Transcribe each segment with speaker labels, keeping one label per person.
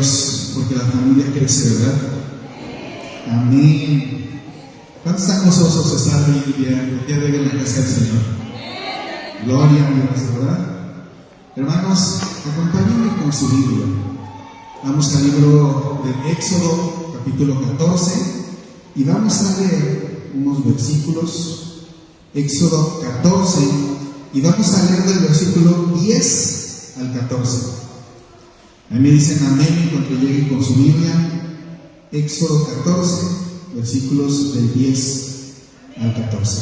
Speaker 1: Dios, porque la familia crece, ¿verdad? Amén. ¿Cuántos están gozosos de estar hoy el día de hoy en la casa del Señor? Gloria a Dios, ¿verdad? Hermanos, acompáñenme con su Biblia. Vamos al libro de Éxodo, capítulo 14, y vamos a leer unos versículos. Éxodo 14, y vamos a leer del versículo 10 al 14. Ahí me dicen amén cuando lleguen con su Biblia. Éxodo 14, versículos del 10 al 14.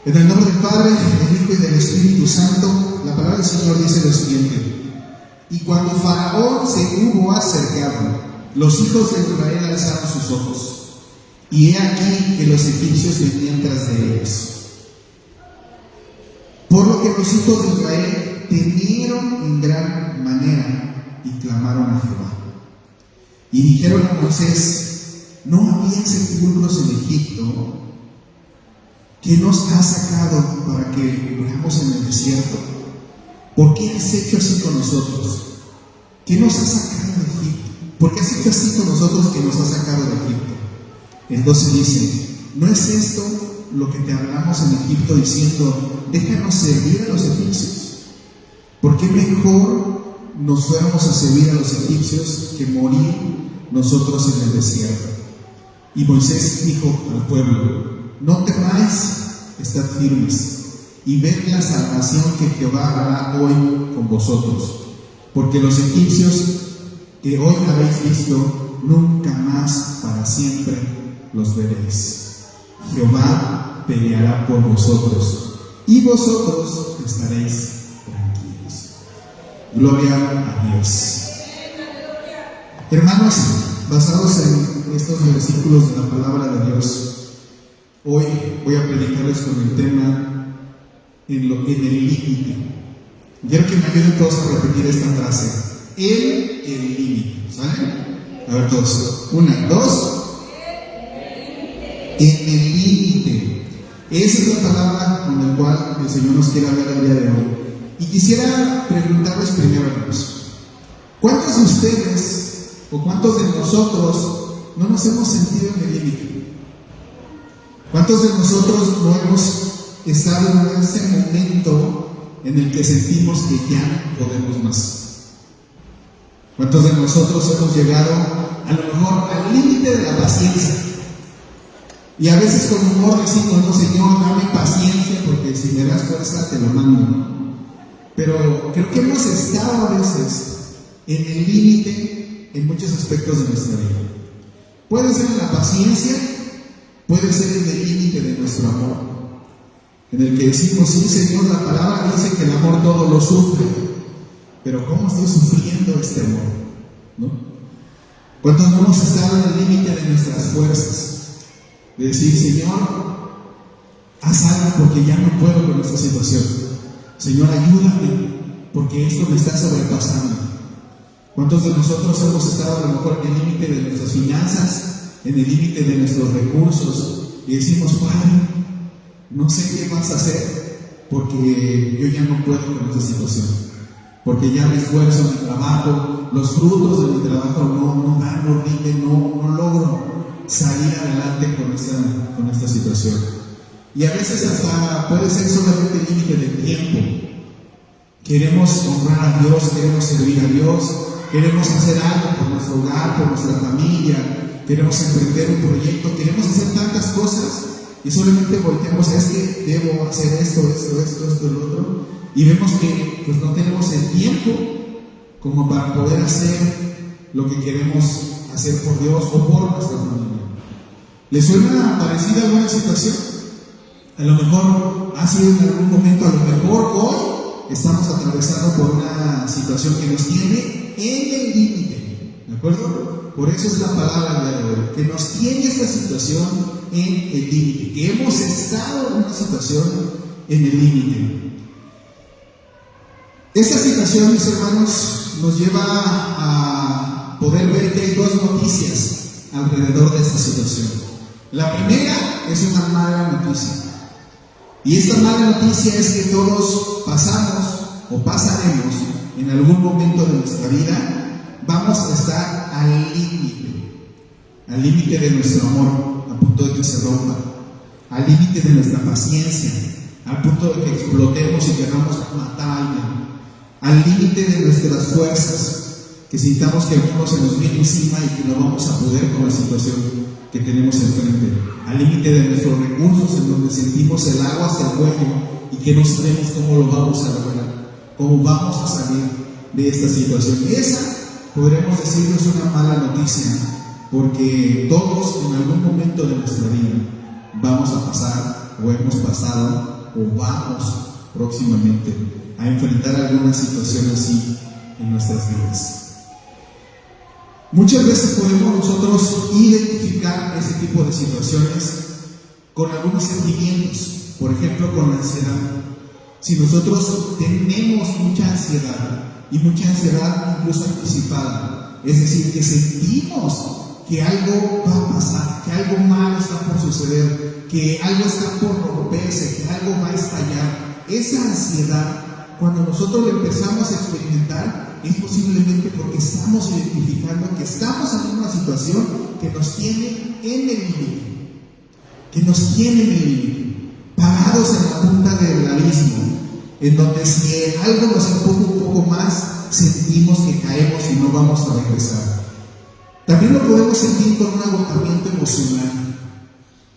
Speaker 1: En el nombre del Padre, del Hijo y del Espíritu Santo, la palabra del Señor dice lo siguiente: y cuando Faraón se hubo acercado, los hijos de Israel alzaron sus ojos, y he aquí que los egipcios venían tras de ellos. Por lo que los hijos de Israel temieron en gran manera y clamaron a Jehová. Y dijeron a Moisés: ¿no había sepulcros en Egipto? ¿Qué nos has sacado para que muramos en el desierto? ¿Por qué has hecho así con nosotros? ¿Qué nos has sacado de Egipto? ¿Por qué has hecho así con nosotros que nos has sacado de Egipto? Entonces dice: ¿no es esto lo que te hablamos en Egipto diciendo: déjanos servir a los egipcios? ¿Por qué mejor nos fuéramos a servir a los egipcios que morir nosotros en el desierto? Y Moisés dijo al pueblo: no temáis, estad firmes, y ved la salvación que Jehová hará hoy con vosotros, porque los egipcios que hoy habéis visto, nunca más para siempre los veréis. Jehová peleará por vosotros, y vosotros estaréis tranquilos. Gloria a Dios. Hermanos, basados en estos versículos de la palabra de Dios, hoy voy a predicarles con el tema en el límite. Quiero que me ayuden todos a repetir esta frase: en el límite. ¿Sale? A ver todos. 1, 2. En el límite. Esa es la palabra con la cual el Señor nos quiere hablar el día de hoy. Y quisiera preguntarles primero, hermanos: ¿cuántos de ustedes o cuántos de nosotros no nos hemos sentido en el límite? ¿Cuántos de nosotros no hemos estado en ese momento en el que sentimos que ya no podemos más? ¿Cuántos de nosotros hemos llegado a lo mejor al límite de la paciencia? Y a veces con humor decimos: no, Señor, dame paciencia, porque si me das fuerza te lo mando. Pero creo que hemos estado a veces en el límite en muchos aspectos de nuestra vida. Puede ser en la paciencia, puede ser en el límite de nuestro amor, en el que decimos: sí, Señor, la palabra dice que el amor todo lo sufre, pero ¿cómo estoy sufriendo este amor? ¿No? ¿Cuántos no hemos estado en el límite de nuestras fuerzas? De decir: Señor, haz algo porque ya no puedo con esta situación. Señor, ayúdame porque esto me está sobrepasando. ¿Cuántos de nosotros hemos estado a lo mejor en el límite de nuestras finanzas, en el límite de nuestros recursos, y decimos: Padre, no sé qué vas a hacer porque yo ya no puedo con esta situación, porque ya mi esfuerzo, mi trabajo, los frutos de mi trabajo no dan, no rinden, no logro salir adelante con esta situación. Y a veces hasta puede ser solamente el límite del tiempo. Queremos honrar a Dios, queremos servir a Dios, queremos hacer algo por nuestro hogar, por nuestra familia, queremos emprender un proyecto, queremos hacer tantas cosas, y solamente volteamos: es que debo hacer esto, el otro, y vemos que pues no tenemos el tiempo como para poder hacer lo que queremos hacer por Dios o por nuestra familia. ¿Les suena parecida alguna situación? A lo mejor ha sido en algún momento, a lo mejor hoy estamos atravesando por una situación que nos tiene en el límite, ¿de acuerdo? Por eso es la palabra de hoy, que nos tiene esta situación en el límite, que hemos estado en una situación en el límite. Esta situación, mis hermanos, nos lleva a poder ver que hay dos noticias alrededor de esta situación. La primera es una mala noticia. Y esta mala noticia es que todos pasamos o pasaremos en algún momento de nuestra vida vamos a estar al límite de nuestro amor, a punto de que se rompa, al límite de nuestra paciencia, al punto de que explotemos y queramos matar a alguien, al límite de nuestras fuerzas, que sintamos que alguno se nos viene encima y que no vamos a poder con la situación que tenemos enfrente, al límite de nuestros recursos, en donde sentimos el agua hasta el cuello y que no sabemos cómo lo vamos a lograr, cómo vamos a salir de esta situación. Esa, podremos decirlo, es una mala noticia, porque todos en algún momento de nuestra vida vamos a pasar, o hemos pasado, o vamos próximamente a enfrentar alguna situación así en nuestras vidas. Muchas veces podemos nosotros identificar ese tipo de situaciones con algunos sentimientos, por ejemplo con la ansiedad. Si nosotros tenemos mucha ansiedad, y mucha ansiedad incluso anticipada, es decir, que sentimos que algo va a pasar, que algo malo está por suceder, que algo está por romperse, que algo va a estallar, esa ansiedad, cuando nosotros lo empezamos a experimentar, es posiblemente porque estamos identificando que estamos en una situación que nos tiene en el límite, parados en la punta del abismo, en donde si algo nos empuja un poco más, sentimos que caemos y no vamos a regresar. También lo podemos sentir con un agotamiento emocional,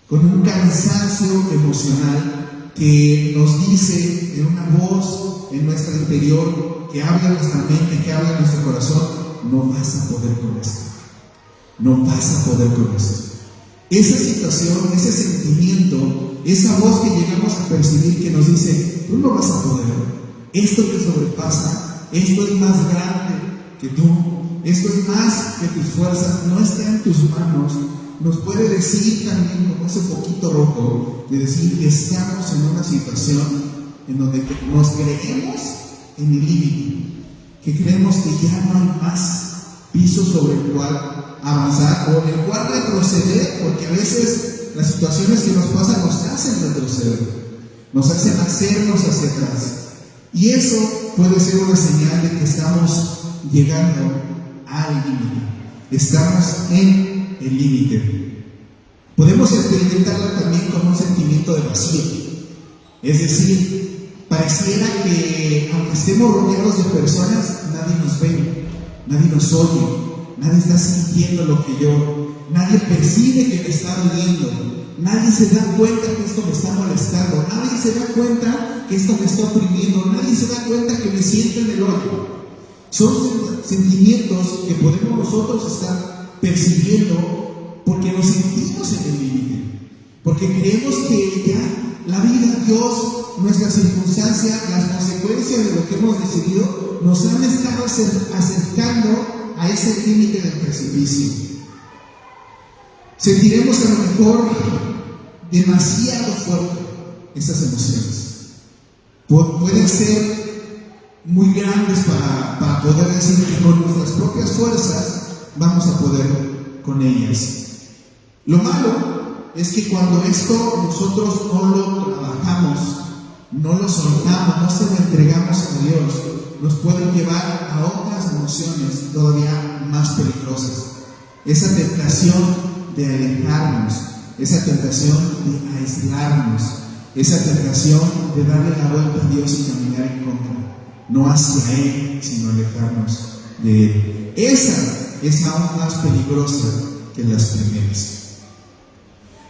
Speaker 1: con un cansancio emocional que nos dice en una voz en nuestro interior, que habla en nuestra mente, que habla en nuestro corazón: no vas a poder con esto, no vas a poder con esto. Esa situación, ese sentimiento, esa voz que llegamos a percibir que nos dice: tú no vas a poder, esto te sobrepasa, esto es más grande que tú, esto es más que tus fuerzas, no está en tus manos, nos puede decir también con ese poquito rojo, de decir que estamos en una situación en donde nos creemos en el límite, que creemos que ya no hay más piso sobre el cual avanzar o en el cual retroceder, porque a veces las situaciones que nos pasan nos hacen retroceder, nos hacen hacernos hacia atrás, y eso puede ser una señal de que estamos llegando al límite, estamos en el límite. Podemos experimentarla también con un sentimiento de vacío, es decir, pareciera que aunque estemos rodeados de personas, nadie nos ve, nadie nos oye, nadie está sintiendo lo que yo, nadie percibe que me está doliendo, nadie se da cuenta que esto me está molestando, nadie se da cuenta que esto me está oprimiendo, nadie se da cuenta que me siento en el hoyo. Son sentimientos que podemos nosotros estar percibiendo porque nos sentimos en el límite, porque creemos que ya la vida, Dios, nuestras circunstancias, las consecuencias de lo que hemos decidido nos han estado acercando a ese límite del precipicio. Sentiremos a lo mejor demasiado fuerte estas emociones. Pueden ser muy grandes para poder decir que con nuestras propias fuerzas vamos a poder con ellas. Lo malo es que cuando esto nosotros no lo trabajamos, no lo soltamos, no se lo entregamos a Dios, nos pueden llevar a otras emociones todavía más peligrosas. Esa tentación de alejarnos, esa tentación de aislarnos, esa tentación de darle la vuelta a Dios y caminar en contra, no hacia Él, sino alejarnos de Él. Esa es aún más peligrosa que las primeras.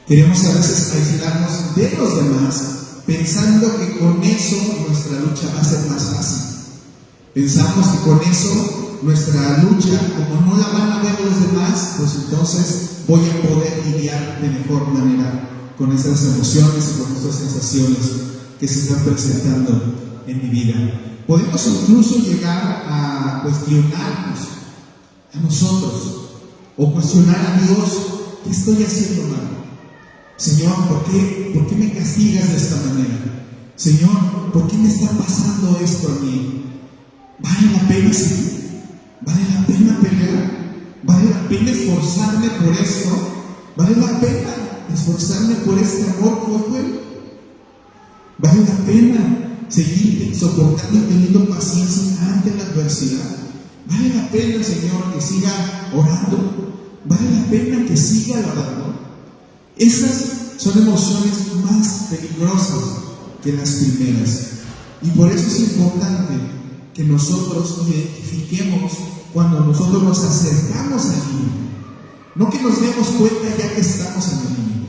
Speaker 1: Queremos a veces aislarnos de los demás, pensando que con eso nuestra lucha va a ser más fácil. Pensamos que con eso nuestra lucha, como no la van a ver los demás, pues entonces voy a poder lidiar de mejor manera con esas emociones y con estas sensaciones que se están presentando en mi vida. Podemos incluso llegar a cuestionarnos a nosotros o cuestionar a Dios: ¿qué estoy haciendo mal? Señor, ¿por qué me castigas de esta manera? Señor, ¿por qué me está pasando esto a mí? ¿Vale la pena seguir? ¿Vale la pena pelear? ¿Vale la pena esforzarme por esto? ¿Vale la pena esforzarme por este amor cruel? ¿Vale la pena seguir soportando y teniendo paciencia ante la adversidad? ¿Vale la pena, Señor, que siga orando? ¿Vale la pena que siga orando? Esas son emociones más peligrosas que las primeras. Y por eso es importante que nosotros identifiquemos cuando nosotros nos acercamos al límite. No que nos demos cuenta ya que estamos en el límite,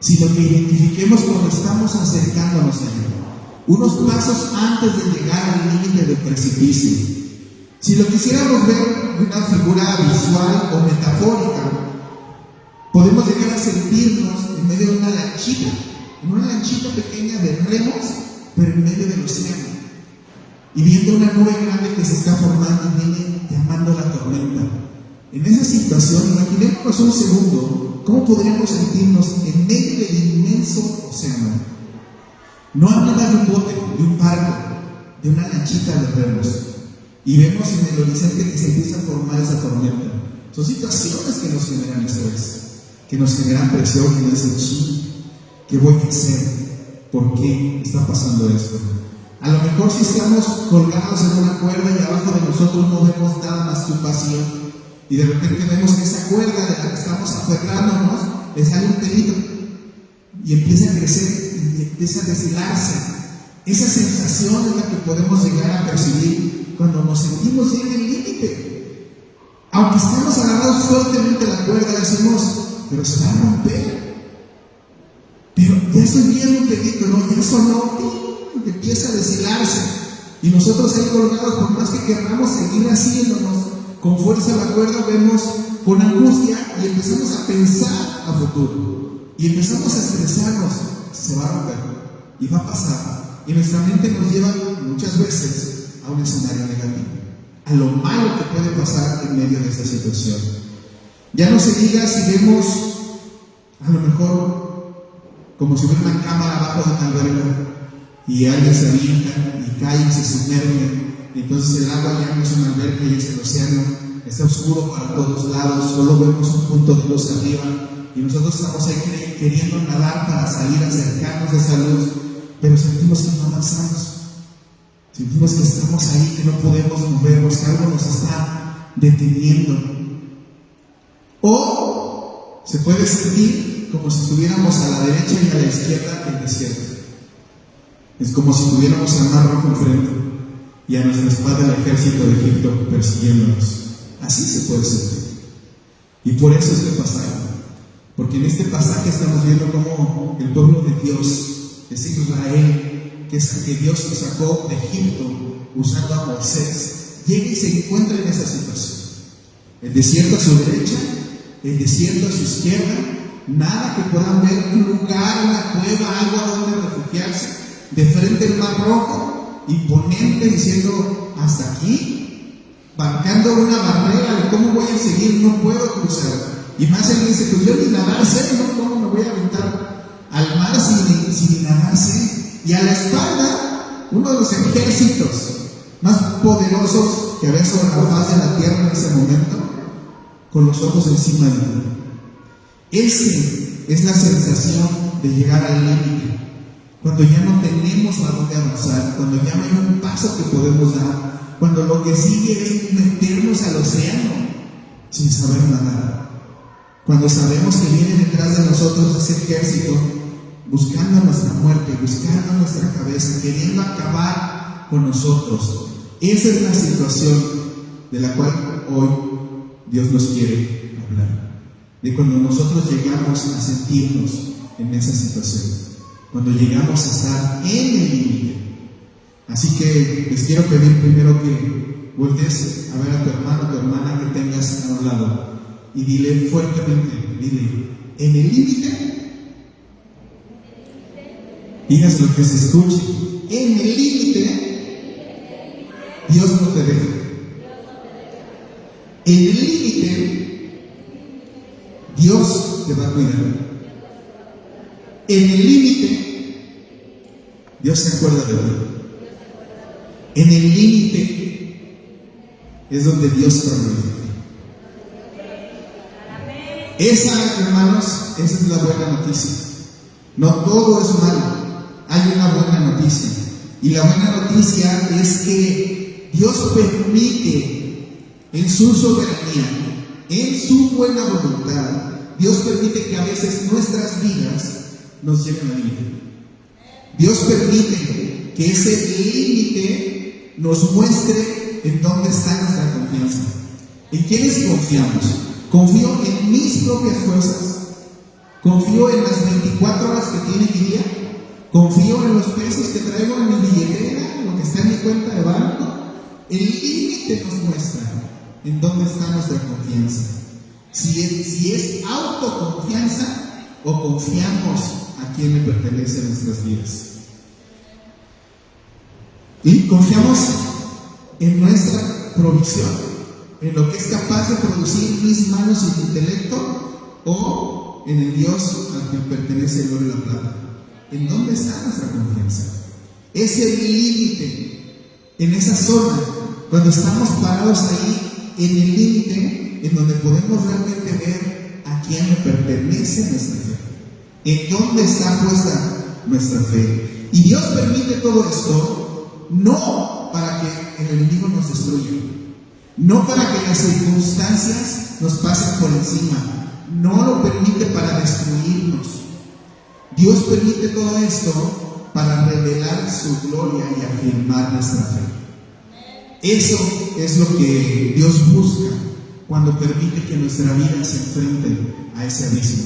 Speaker 1: sino que identifiquemos cuando estamos acercándonos a él. Unos pasos antes de llegar al límite del precipicio. Si lo quisiéramos ver de una figura visual o metafórica, podemos llegar a sentirnos en medio de una lanchita pequeña de remos, pero en medio del océano, y viendo una nube grande que se está formando y viene llamando la tormenta. En esa situación, imaginémonos un segundo, ¿cómo podríamos sentirnos en medio del inmenso océano? No habla de un bote, de un barco, de una lanchita de remos, y vemos en el horizonte que se empieza a formar esa tormenta. Son situaciones que nos generan estrés, que nos generan presión, que nos dicen, ¿qué voy a hacer? ¿Por qué está pasando esto? A lo mejor si estamos colgados en una cuerda y abajo de nosotros no vemos nada más que un vacío, y de repente vemos que esa cuerda de la que estamos aferrándonos le sale un pelito y empieza a crecer y empieza a deshilarse. Esa sensación es la que podemos llegar a percibir cuando nos sentimos ya en el límite. Aunque estamos agarrados fuertemente a la cuerda, decimos, pero se va a romper. Pero ya estoy viendo un pelito, ¿no? Ya sonó, empieza a deshilarse. Y nosotros ahí colgados, por más que queramos seguir haciéndonos con fuerza la cuerda, vemos con angustia y empezamos a pensar a futuro. Y empezamos a estresarnos, se va a romper y va a pasar. Y nuestra mente nos lleva muchas veces a un escenario negativo, a lo malo que puede pasar en medio de esta situación. Ya no se diga si vemos a lo mejor como si hubiera una cámara abajo de una alberca y alguien se avienta y cae y se sumerge. Entonces el agua ya no es una alberca y es el océano, está oscuro para todos lados, solo vemos un punto de luz arriba y nosotros estamos ahí queriendo nadar para salir, acercarnos a esa luz, pero sentimos que no avanzamos, sentimos que estamos ahí, que no podemos movernos, que algo nos está deteniendo. O se puede sentir como si estuviéramos a la derecha y a la izquierda del desierto. Es como si tuviéramos al Mar Rojo enfrente y a nuestra espalda el ejército de Egipto persiguiéndonos. Así se puede sentir. Y por eso este pasaje, porque en este pasaje estamos viendo cómo el pueblo de Dios, es Israel, que Dios lo sacó de Egipto usando a Moisés, llega y se encuentra en esa situación. El desierto a su derecha, el desierto a su izquierda, nada que puedan ver, un lugar, una cueva, algo a donde refugiarse, de frente el Mar Rojo, imponente, diciendo, hasta aquí, marcando una barrera de cómo voy a seguir, no puedo cruzar. Y más él dice, pues yo ni nadar sé, ¿no? ¿Cómo me voy a aventar al mar sin nadar sé? Y a la espalda, uno de los ejércitos más poderosos que había sobre la faz de la tierra en ese momento, con los ojos encima de mí. Esa es la sensación de llegar al límite, cuando ya no tenemos a dónde avanzar, cuando ya no hay un paso que podemos dar, cuando lo que sigue es meternos al océano sin saber nadar, cuando sabemos que viene detrás de nosotros ese ejército buscando nuestra muerte, buscando nuestra cabeza, queriendo acabar con nosotros. Esa es la situación de la cual hoy Dios nos quiere hablar, de cuando nosotros llegamos a sentirnos en esa situación, cuando llegamos a estar en el límite. Así que les quiero pedir primero que voltees a ver a tu hermano o tu hermana que tengas a un lado y dile fuertemente, dile, en el límite, digas lo que se escuche, en el límite, Dios no te deja. En el límite, Dios te va a cuidar. En el límite, Dios se acuerda de ti. En el límite es donde Dios promete. Esa, hermanos, esa es la buena noticia. No todo es malo. Hay una buena noticia. Y la buena noticia es que Dios permite en su soberanía, en su buena voluntad, Dios permite que a veces nuestras vidas nos lleven al límite. Dios permite que ese límite nos muestre en dónde está nuestra confianza. ¿En quiénes confiamos? ¿Confío en mis propias fuerzas? ¿Confío en las 24 horas que tiene mi día? ¿Confío en los pesos que traigo en mi billetera, lo que está en mi cuenta de banco? El límite nos muestra en dónde está nuestra confianza. Si es autoconfianza o confiamos a quien le pertenece a nuestras vidas. Y confiamos en nuestra provisión, en lo que es capaz de producir mis manos y mi intelecto, o en el Dios al que pertenece el oro y la plata. ¿En dónde está nuestra confianza? Es el límite, en esa zona, cuando estamos parados ahí, en el límite, en donde podemos realmente ver a quién le pertenece nuestra fe. ¿En dónde está puesta nuestra fe? Y Dios permite todo esto, no para que el enemigo nos destruya, no para que las circunstancias nos pasen por encima, no lo permite para destruirnos. Dios permite todo esto para revelar su gloria y afirmar nuestra fe. Eso es lo que Dios busca cuando permite que nuestra vida se enfrente a ese abismo,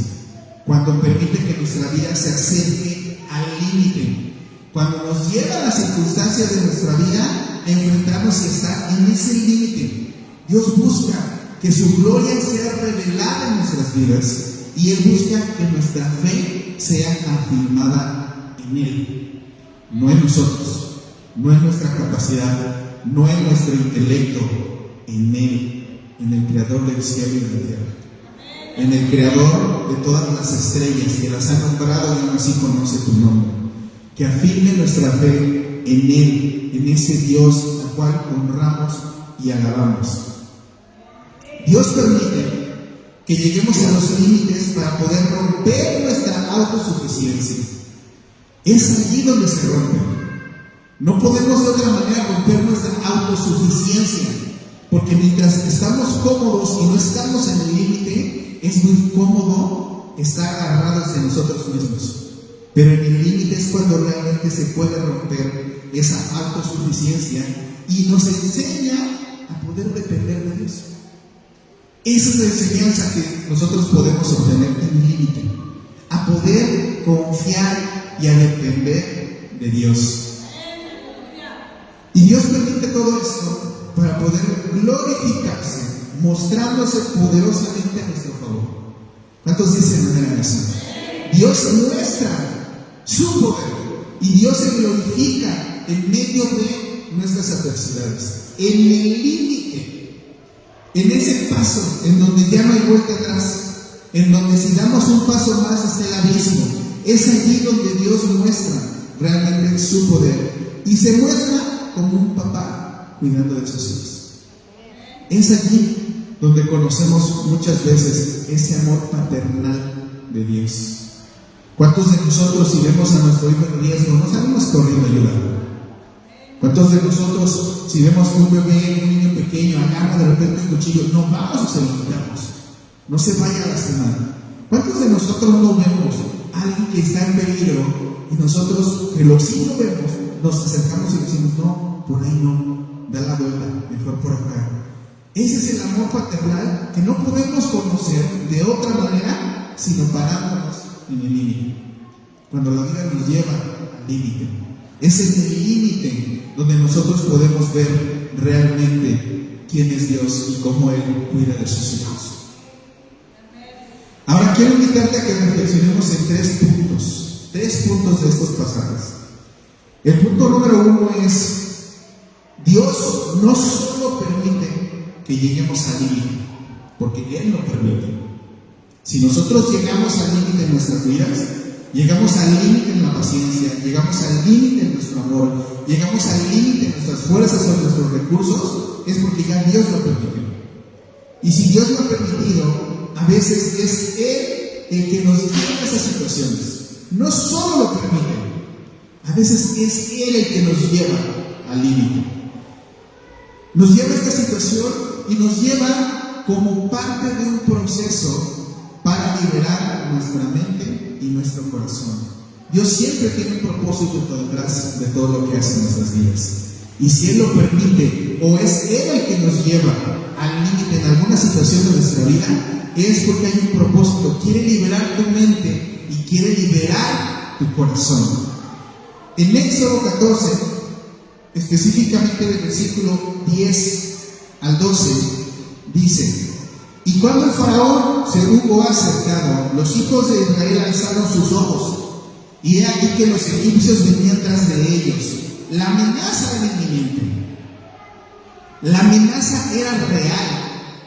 Speaker 1: cuando permite que nuestra vida se acerque al límite, cuando nos lleva a las circunstancias de nuestra vida a enfrentarnos y estar en ese límite. Dios busca que su gloria sea revelada en nuestras vidas y Él busca que nuestra fe sea afirmada en Él, no en nosotros, no en nuestra capacidad, no en nuestro intelecto, en Él, en el Creador del cielo y de la tierra, en el Creador de todas las estrellas que las ha nombrado y aún así conoce tu nombre. Que afirme nuestra fe en Él, en ese Dios al cual honramos y alabamos. Dios permite que lleguemos a los límites para poder romper nuestra autosuficiencia. Es allí donde se rompe. No podemos de otra manera romper nuestra autosuficiencia, porque mientras estamos cómodos y no estamos en el límite, es muy cómodo estar agarrados de nosotros mismos. Pero en el límite es cuando realmente se puede romper esa autosuficiencia y nos enseña a poder depender de Dios. Esa es la enseñanza que nosotros podemos obtener en el límite, a poder confiar y a depender de Dios. Y Dios permite todo esto para poder glorificarse, mostrándose poderosamente a nuestro favor. ¿Cuántos dicen amén a eso? Dios muestra su poder y Dios se glorifica en medio de nuestras adversidades, en el límite, en ese paso en donde ya no hay vuelta atrás, en donde si damos un paso más está el abismo. Es allí donde Dios muestra realmente su poder y se muestra como un papá cuidando de sus hijos. Es allí donde conocemos muchas veces ese amor paternal de Dios. ¿Cuántos de nosotros, si vemos a nuestro hijo en riesgo, no salimos corriendo a ayudar? ¿Cuántos de nosotros, si vemos un bebé, un niño pequeño, agarra de repente un cuchillo, no vamos y se lo quitamos? No se vaya a lastimar. ¿Cuántos de nosotros no vemos a alguien que está en peligro y nosotros, que sí lo vemos, nos acercamos y decimos, no, por ahí no, da la vuelta, mejor por acá? Ese es el amor paternal que no podemos conocer de otra manera sino parándonos en el límite. Cuando la vida nos lleva al límite, es en el límite donde nosotros podemos ver realmente quién es Dios y cómo Él cuida de sus hijos. Ahora quiero invitarte a que reflexionemos en tres puntos de estos pasajes. El punto número 1 es: Dios no solo permite que lleguemos al límite, porque Él lo permite. Si nosotros llegamos al límite en nuestras vidas, llegamos al límite en la paciencia, llegamos al límite en nuestro amor, llegamos al límite en nuestras fuerzas o en nuestros recursos, es porque ya Dios lo permitió. Y si Dios lo ha permitido, a veces es Él el que nos lleva a esas situaciones. No solo lo permite, a veces es Él el que nos lleva al límite. Nos lleva a esta situación y nos lleva como parte de un proceso para liberar nuestra mente y nuestro corazón. Dios siempre tiene un propósito detrás de todo lo que hace en nuestras vidas. Y si Él lo permite, o es Él el que nos lleva al límite en alguna situación de nuestra vida, es porque hay un propósito. Quiere liberar tu mente y quiere liberar tu corazón. En Éxodo 14, específicamente del versículo 10 al 12, dice: y cuando el faraón se hubo acercado, los hijos de Israel alzaron sus ojos, y he aquí que los egipcios venían tras de ellos. La amenaza era inminente. La amenaza era real.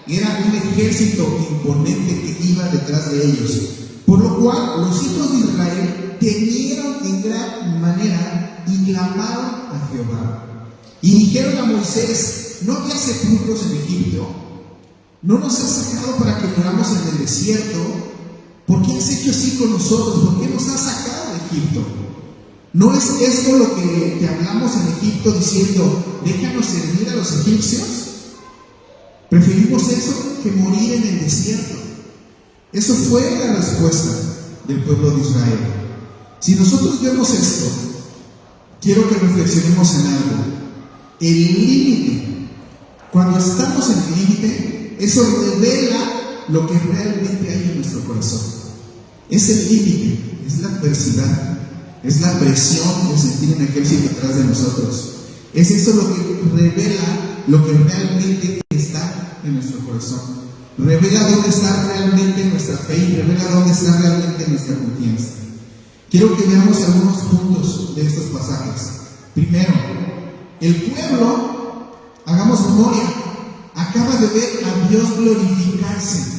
Speaker 1: Era un ejército imponente que iba detrás de ellos. Por lo cual los hijos de Israel temieron en gran manera y clamaron a Jehová. Y dijeron a Moisés: ¿no había sepulcros en Egipto? ¿No nos has sacado para que moramos en el desierto? ¿Por qué has hecho así con nosotros? ¿Por qué nos has sacado de Egipto? ¿No es esto lo que te hablamos en Egipto diciendo: déjanos servir a los egipcios? Preferimos eso que morir en el desierto. Eso fue la respuesta del pueblo de Israel. Si nosotros vemos esto, quiero que reflexionemos en algo. El límite, cuando estamos en el límite, eso revela lo que realmente hay en nuestro corazón. Es el límite, es la adversidad, es la presión de sentir un ejército atrás de nosotros. Es eso lo que revela lo que realmente está en nuestro corazón. Revela dónde está realmente nuestra fe y revela dónde está realmente nuestra confianza. Quiero que veamos algunos puntos de estos pasajes. Primero, el pueblo, hagamos memoria, acaba de ver a Dios glorificarse.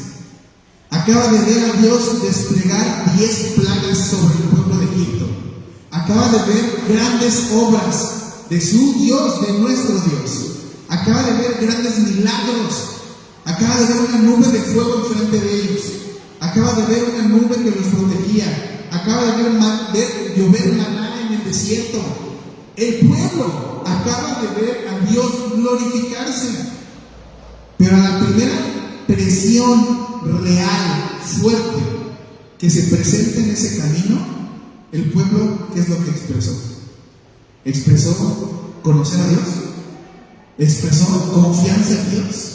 Speaker 1: Acaba de ver a Dios desplegar 10 plagas sobre el pueblo de Egipto. Acaba de ver grandes obras de su Dios, de nuestro Dios. Acaba de ver grandes milagros. Acaba de ver una nube de fuego enfrente de ellos. Acaba de ver una nube que los protegía. Acaba de ver llover maná en el desierto. El pueblo acaba de ver a Dios glorificarse. Pero a la primera presión real, fuerte, que se presenta en ese camino, el pueblo, ¿qué es lo que expresó? ¿Expresó conocer a Dios? ¿Expresó confianza en Dios?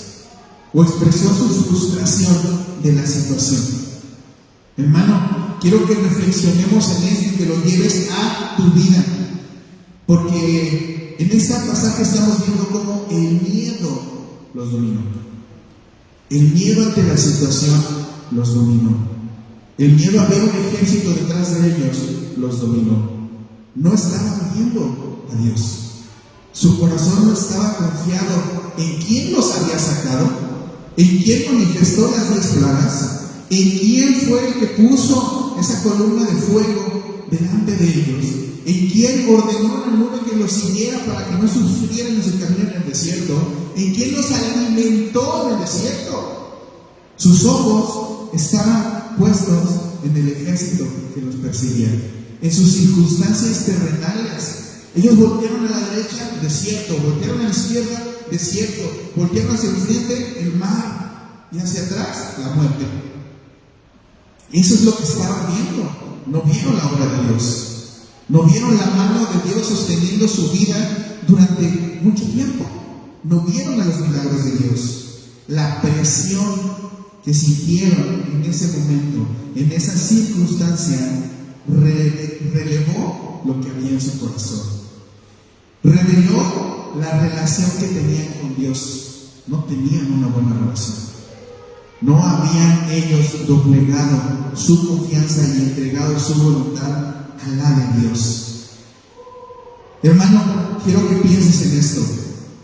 Speaker 1: ¿O expresó su frustración de la situación? Hermano, quiero que reflexionemos en esto y que lo lleves a tu vida, porque en este pasaje estamos viendo cómo el miedo los dominó. El miedo ante la situación los dominó. El miedo a ver un ejército detrás de ellos los dominó. No estaban viendo a Dios. Su corazón no estaba confiado en quién los había sacado, en quién manifestó las 10 plagas, en quién fue el que puso esa columna de fuego delante de ellos, en quién ordenó una nube que los siguiera para que no sufrieran en su camino en el desierto, en quién los alimentó en el desierto. Sus ojos estaban puestos en el ejército que los perseguía, en sus circunstancias terrenales. Ellos voltearon a la derecha, desierto; voltearon a la izquierda, desierto; voltearon hacia el frente, el mar, y hacia atrás, la muerte. Eso es lo que estaban viendo. No vieron la obra de Dios. No vieron la mano de Dios sosteniendo su vida durante mucho tiempo. No vieron a los milagros de Dios. La presión que sintieron en ese momento, en esa circunstancia, relevó lo que había en su corazón. Reveló la relación que tenían con Dios. No tenían una buena relación. No habían ellos doblegado su confianza y entregado su voluntad a la de Dios. Hermano, quiero que pienses en esto.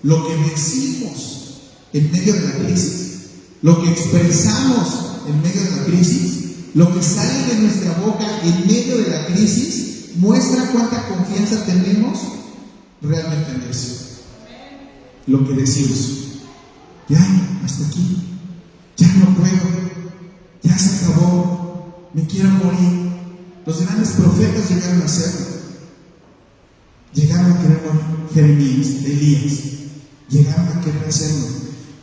Speaker 1: Lo que decimos en medio de la crisis, lo que expresamos en medio de la crisis, lo que sale de nuestra boca en medio de la crisis, muestra cuánta confianza tenemos realmente en Dios. Lo que decimos: ya, hasta aquí, ya no puedo, ya se acabó, me quiero morir. Los grandes profetas llegaron a hacerlo. Llegaron a querer morir. Jeremías, Elías, llegaron a querer hacerlo.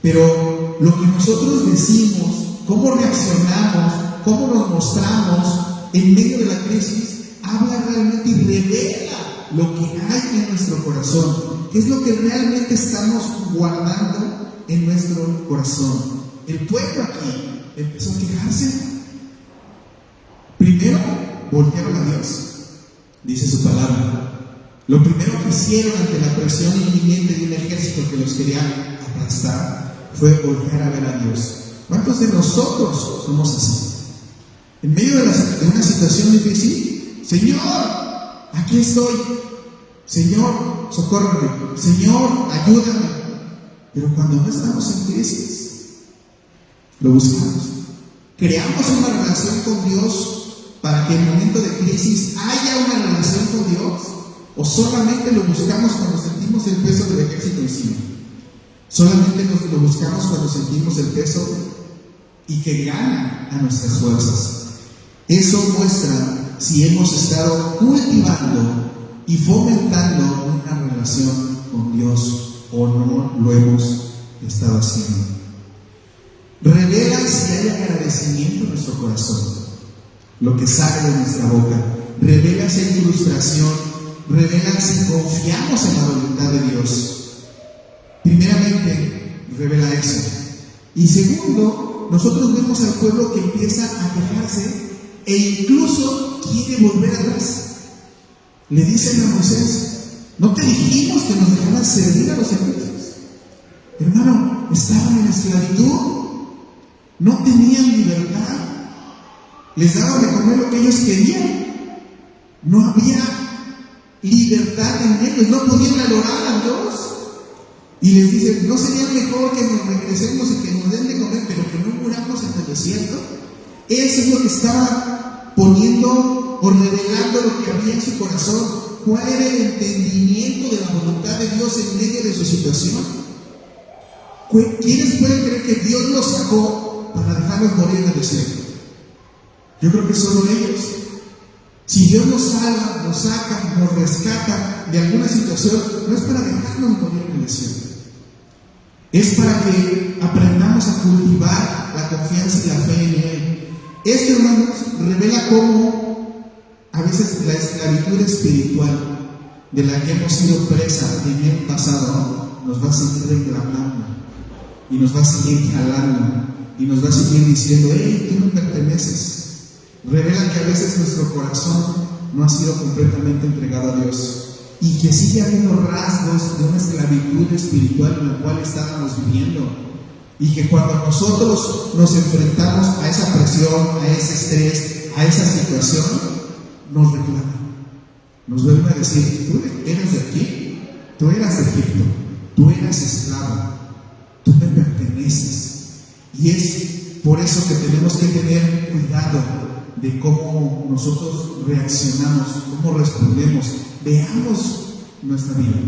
Speaker 1: Pero lo que nosotros decimos, cómo reaccionamos, cómo nos mostramos en medio de la crisis, habla realmente y revela lo que hay en nuestro corazón, qué es lo que realmente estamos guardando en nuestro corazón. El pueblo aquí empezó a quejarse. Primero, voltearon a Dios, dice su palabra. Lo primero que hicieron ante la presión inminente de un ejército que los quería aplastar fue voltear a ver a Dios. ¿Cuántos de nosotros somos así? En medio de una situación difícil, Señor, aquí estoy. Señor, socórreme. Señor, ayúdame. Pero cuando no estamos en crisis, lo buscamos. Creamos una relación con Dios para que en el momento de crisis haya una relación con Dios, o solamente lo buscamos cuando sentimos el peso del ejército encima. Solamente lo buscamos cuando sentimos el peso y que gana a nuestras fuerzas. Eso muestra si hemos estado cultivando y fomentando una relación con Dios o no lo hemos estado haciendo. Revela si hay agradecimiento en nuestro corazón, lo que sale de nuestra boca. Revela si hay frustración. Revela si confiamos en la voluntad de Dios. Primeramente, revela eso. Y segundo, nosotros vemos al pueblo que empieza a quejarse e incluso quiere volver atrás. Le dicen a Moisés: ¿no te dijimos que nos dejaras servir a los egipcios? Hermano, estaban en esclavitud, no tenían libertad, les daban de comer lo que ellos querían, no había libertad en ellos, no podían adorar a Dios. Y les dicen: ¿no sería mejor que nos regresemos y que nos den de comer, pero que no muramos en el desierto? Eso es lo que estaba poniendo o revelando lo que había en su corazón. ¿Cuál era el entendimiento de la voluntad de Dios en medio de su situación? ¿Quiénes pueden creer que Dios los sacó para dejarlos morir en el desierto? Yo creo que solo ellos. Si Dios nos salva, nos saca, nos rescata de alguna situación, no es para dejarnos morir en el desierto. Es para que aprendamos a cultivar la confianza y la fe en Él. Esto, hermanos, revela cómo a veces la esclavitud espiritual de la que hemos sido presa en el pasado nos va a seguir reclamando y nos va a seguir jalando y nos va a seguir diciendo: hey, tú no perteneces. Revela que a veces nuestro corazón no ha sido completamente entregado a Dios y que sigue habiendo rasgos de una esclavitud espiritual en la cual estábamos viviendo, y que cuando nosotros nos enfrentamos a esa presión, a ese estrés, a esa situación, nos reclaman, nos vuelven a decir: tú eras de aquí, tú eras de Egipto, tú eras esclavo, tú me perteneces. Y es por eso que tenemos que tener cuidado de cómo nosotros reaccionamos, cómo respondemos. Veamos nuestra vida,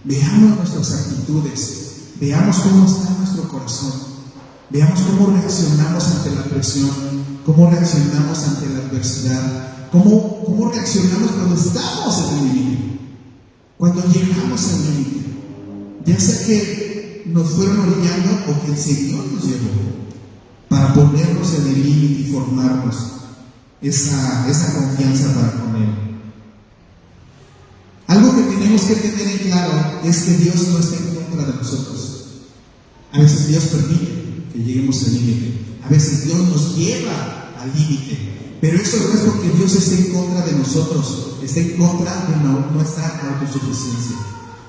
Speaker 1: veamos nuestras actitudes, veamos cómo está nuestro corazón, veamos cómo reaccionamos ante la presión, cómo reaccionamos ante la adversidad, cómo reaccionamos cuando estamos en el límite, cuando llegamos al límite, ya sea que nos fueron orillando o que el Señor nos llevó para ponernos en el límite y formarnos esa confianza para con Él. Algo que tenemos que tener en claro es que Dios no está en contra de nosotros. A veces Dios permite que lleguemos al límite, a veces Dios nos lleva al límite, pero eso no es porque Dios esté en contra de nosotros, está en contra de nuestra autosuficiencia,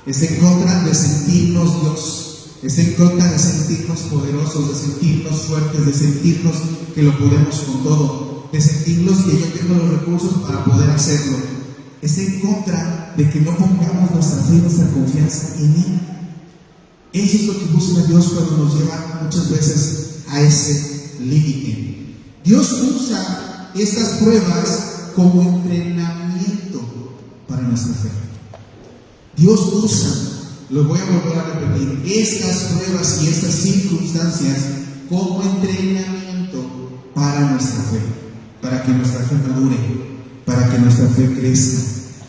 Speaker 1: está en contra de sentirnos Dios, está en contra de sentirnos poderosos, de sentirnos fuertes, de sentirnos que lo podemos con todo, de sentirnos que yo tengo los recursos para poder hacerlo. Está en contra de que no pongamos nuestra fe y nuestra confianza en Él. Eso es lo que busca Dios cuando nos lleva muchas veces a ese límite. Dios usa estas pruebas como entrenamiento para nuestra fe. Dios usa, lo voy a volver a repetir, estas pruebas y estas circunstancias como entrenamiento para nuestra fe, para que nuestra fe madure, para que nuestra fe crezca,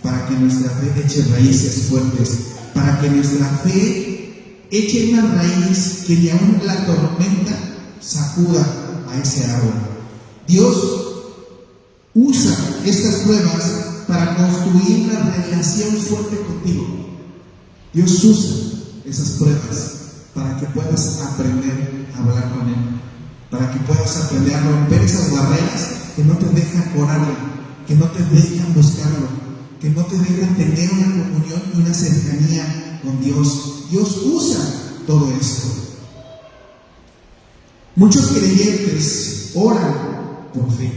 Speaker 1: para que nuestra fe eche raíces fuertes, para que nuestra fe eche una raíz que ni aún la tormenta sacuda a ese árbol. Dios usa estas pruebas para construir una relación fuerte contigo. Dios usa esas pruebas para que puedas aprender a hablar con Él, para que puedas aprender a romper esas barreras que no te dejan orarle, que no te dejan buscarlo, que no te dejan tener una comunión y una cercanía con Dios. Dios usa todo esto. Muchos creyentes oran por fe.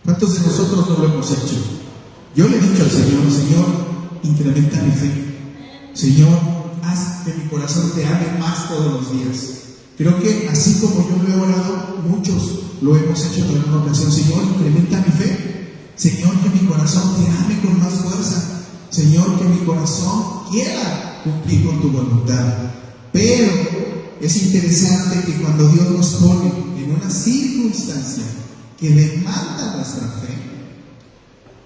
Speaker 1: ¿Cuántos de nosotros no lo hemos hecho? Yo le he dicho al Señor: Señor, incrementa mi fe. Señor, haz que mi corazón te ame más todos los días. Creo que así como yo lo he orado, muchos lo hemos hecho en alguna ocasión. Señor, incrementa mi fe. Señor, que mi corazón te ame con más fuerza. Señor, que mi corazón quiera cumplir con tu voluntad. Pero es interesante que cuando Dios nos pone en una circunstancia que demanda nuestra fe,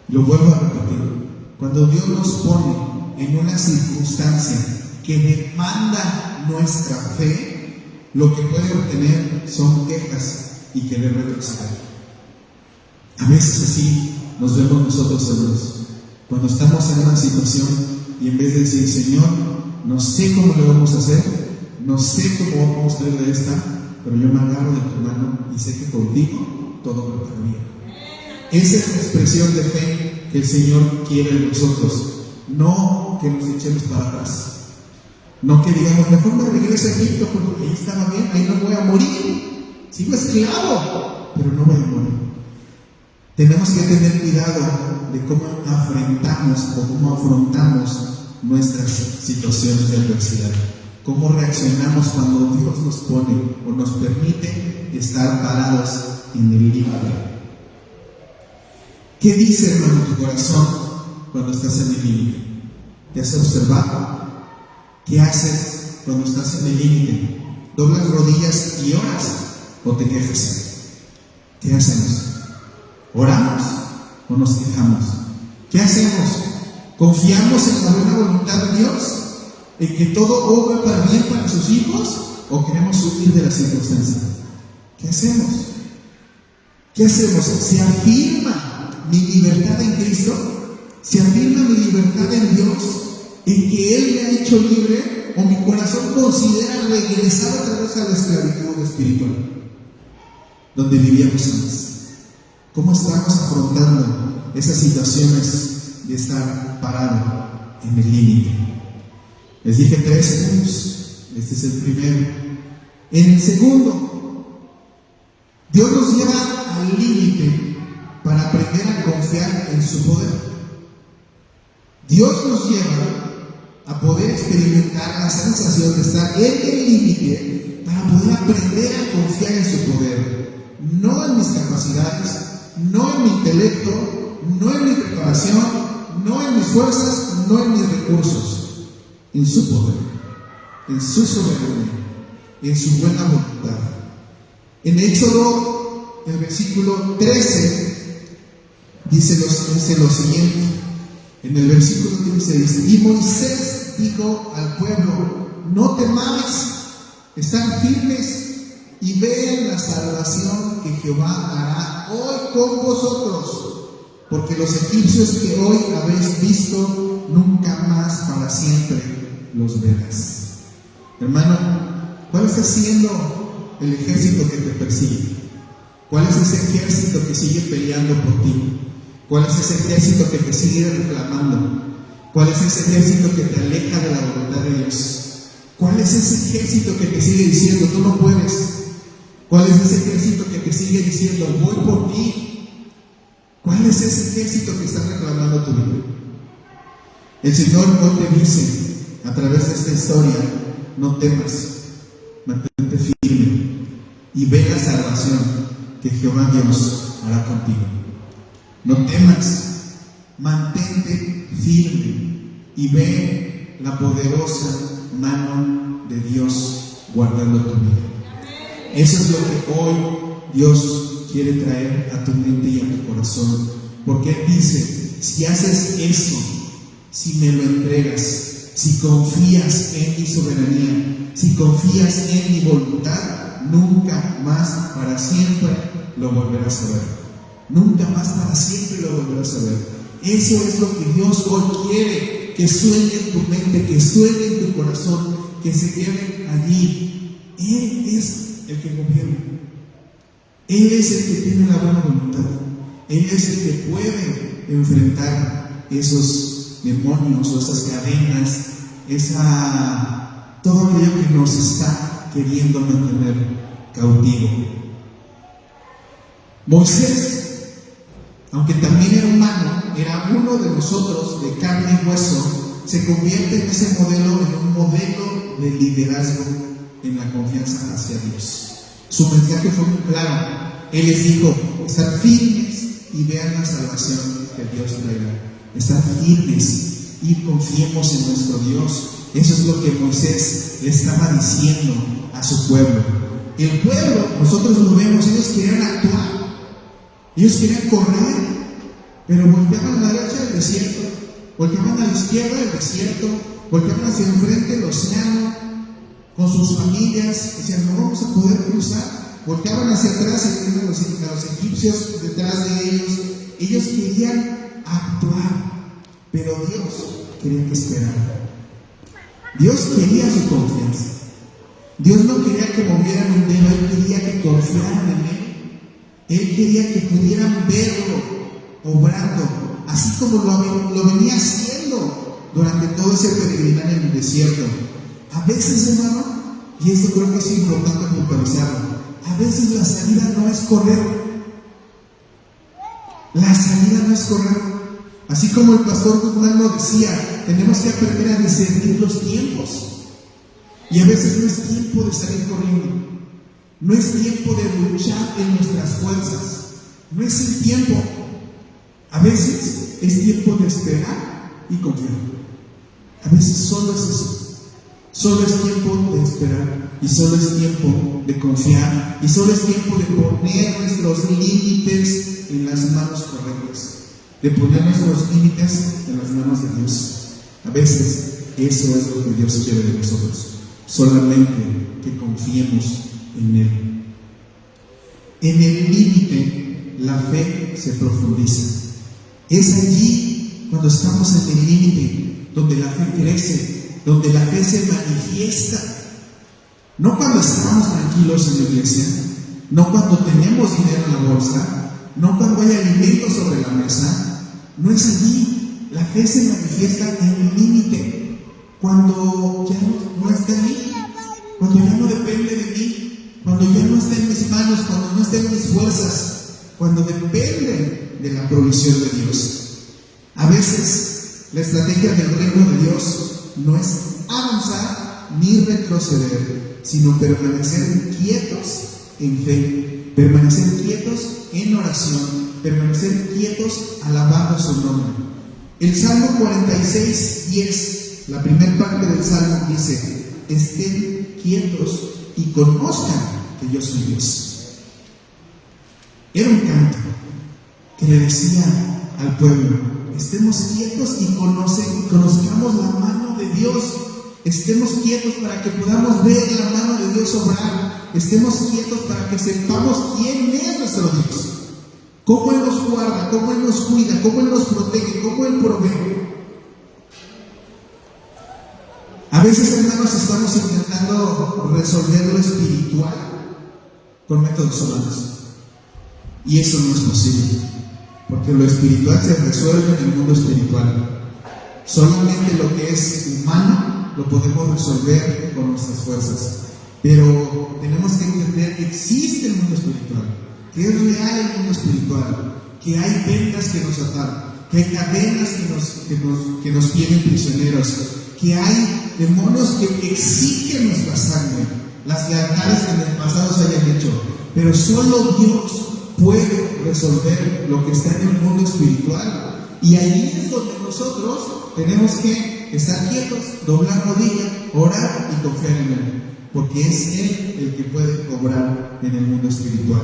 Speaker 1: lo vuelvo a repetir, cuando Dios nos pone en una circunstancia que demanda nuestra fe, lo que puede obtener son quejas y querer retroceder. A veces así nos vemos nosotros solos, cuando estamos en una situación y en vez de decir: Señor, no sé cómo lo vamos a hacer, no sé cómo vamos a salir de esta, pero yo me agarro de tu mano y sé que contigo todo va a estar bien. Esa es la expresión de fe que el Señor quiere de nosotros. No que nos echemos para atrás, no que digamos: mejor me regreso a Egipto porque ahí estaba bien, ahí no voy a morir, sigo esclavo, pero no voy a morir. Tenemos que tener cuidado de cómo afrontamos nuestras situaciones de adversidad, cómo reaccionamos cuando Dios nos pone o nos permite estar parados en el límite. ¿Qué dice, hermano, tu corazón cuando estás en el límite? ¿Te has observado? ¿Qué haces cuando estás en el límite? ¿Doblas rodillas y oras o te quejas? ¿Qué hacemos? ¿Oramos o nos quejamos? ¿Qué hacemos? ¿Confiamos en la buena voluntad de Dios? ¿En que todo obra para bien para sus hijos? ¿O queremos huir de la circunstancia? ¿Qué hacemos? ¿Qué hacemos? ¿Se afirma mi libertad en Cristo? ¿Se afirma mi libertad en Dios? ¿En que Él me ha hecho libre? ¿O mi corazón considera regresar otra vez a la esclavitud espiritual donde vivíamos antes? ¿Cómo estamos afrontando esas situaciones de estar parado en el límite? Les dije 3 puntos. Este es el primero. En el segundo, Dios nos lleva al límite para aprender a confiar en su poder. Dios nos lleva a poder experimentar la sensación de estar en el límite para poder aprender a confiar en su poder. No en mis capacidades, no en mi intelecto, no en mi preparación, no en mis fuerzas, no en mis recursos, en su poder, en su soberanía, en su buena voluntad. En Éxodo, el versículo 13, dice lo siguiente. En el versículo 15 dice: y Moisés dijo al pueblo: no temáis, estad firmes y vean la salvación que Jehová hará hoy con vosotros, porque los egipcios que hoy habéis visto, nunca más para siempre los verás. Hermano, ¿cuál está siendo el ejército que te persigue? ¿Cuál es ese ejército que sigue peleando por ti? ¿Cuál es ese ejército que te sigue reclamando? ¿Cuál es ese ejército que te aleja de la voluntad de Dios? ¿Cuál es ese ejército que te sigue diciendo: tú no puedes? ¿Cuál es ese ejército que te sigue diciendo: voy por ti? ¿Cuál es ese ejército que está reclamando tu vida? El Señor hoy te dice, a través de esta historia: no temas, mantente firme y ve la salvación que Jehová Dios hará contigo. No temas, mantente firme y ve la poderosa mano de Dios guardando tu vida. Eso es lo que hoy Dios quiere traer a tu mente y a tu corazón, porque Él dice: si haces eso, si me lo entregas, si confías en mi soberanía, si confías en mi voluntad, nunca más para siempre lo volverás a ver. Nunca más para siempre lo volverás a ver. Eso es lo que Dios hoy quiere que suene en tu mente, que suene en tu corazón, que se quede allí. Él es el que gobierna. Él es el que tiene la buena voluntad. Él es el que puede enfrentar esos demonios o esas cadenas, todo aquello que nos está queriendo mantener cautivo. Moisés, aunque también era humano, era uno de nosotros, de carne y hueso, se convierte en ese modelo, en un modelo de liderazgo en la confianza hacia Dios. Su mensaje fue muy claro. Él les dijo: estar firmes y vean la salvación que Dios traerá. Estar firmes y confiemos en nuestro Dios. Eso es lo que Moisés le estaba diciendo a su pueblo. El pueblo, nosotros lo vemos, ellos querían actuar. Ellos querían correr, pero volteaban a la derecha del desierto, volteaban a la izquierda del desierto, volteaban hacia enfrente el océano con sus familias, decían: no vamos a poder cruzar. Volteaban hacia atrás y tenían a los egipcios detrás de ellos. Ellos querían actuar, pero Dios quería que esperaran. Dios quería su confianza. Dios no quería que movieran un dedo, Él quería que confiaran en Él. Él quería que pudieran verlo obrando, así como lo venía haciendo durante todo ese peregrinar en el desierto. A veces, hermano, y esto creo que es importante puntualizarlo, a veces la salida no es correr. La salida no es correr. Así como el pastor Guzmán lo decía, tenemos que aprender a discernir los tiempos. Y a veces no es tiempo de salir corriendo. No es tiempo de luchar en nuestras fuerzas. No es el tiempo. A veces es tiempo de esperar y confiar. A veces solo es eso. Solo es tiempo de esperar y solo es tiempo de confiar y solo es tiempo de poner nuestros límites en las manos correctas, de poner nuestros límites en las manos de Dios. A veces eso es lo que Dios quiere de nosotros, solamente que confiemos en Él. En el límite la fe se profundiza. Es allí cuando estamos en el límite donde la fe crece, donde la fe se manifiesta. No cuando estamos tranquilos en la iglesia, no cuando tenemos dinero en la bolsa, no cuando hay alimentos sobre la mesa. No es allí. La fe se manifiesta en el límite, cuando ya no está en mí, cuando ya no depende de mí, cuando ya no está en mis manos, cuando no está en mis fuerzas, cuando depende de la provisión de Dios. A veces la estrategia del reino de Dios no es avanzar ni retroceder, sino permanecer quietos en fe, permanecer quietos en oración, permanecer quietos alabando su nombre. El Salmo 46:10, la primera parte del Salmo dice: estén quietos y conozcan que yo soy Dios. Era un canto que le decía al pueblo: estemos quietos y conozcamos la mano de Dios. Estemos quietos para que podamos ver la mano de Dios obrar. Estemos quietos para que sepamos quién es nuestro Dios, cómo Él nos guarda, cómo Él nos cuida, cómo Él nos protege, cómo Él provee. A veces, hermanos, estamos intentando resolver lo espiritual con métodos humanos, y eso no es posible, porque lo espiritual se resuelve en el mundo espiritual. Solamente lo que es humano lo podemos resolver con nuestras fuerzas, pero tenemos que entender que existe el mundo espiritual, que es real el mundo espiritual, que hay vendas que nos atan, que hay cadenas que nos tienen prisioneros, que hay demonios que exigen nuestra sangre, las lealtades que en el pasado se hayan hecho, pero solo Dios puede resolver lo que está en el mundo espiritual. Y ahí es donde nosotros tenemos que estar quietos, doblar rodilla, orar y confiar en Él, porque es Él el que puede obrar en el mundo espiritual.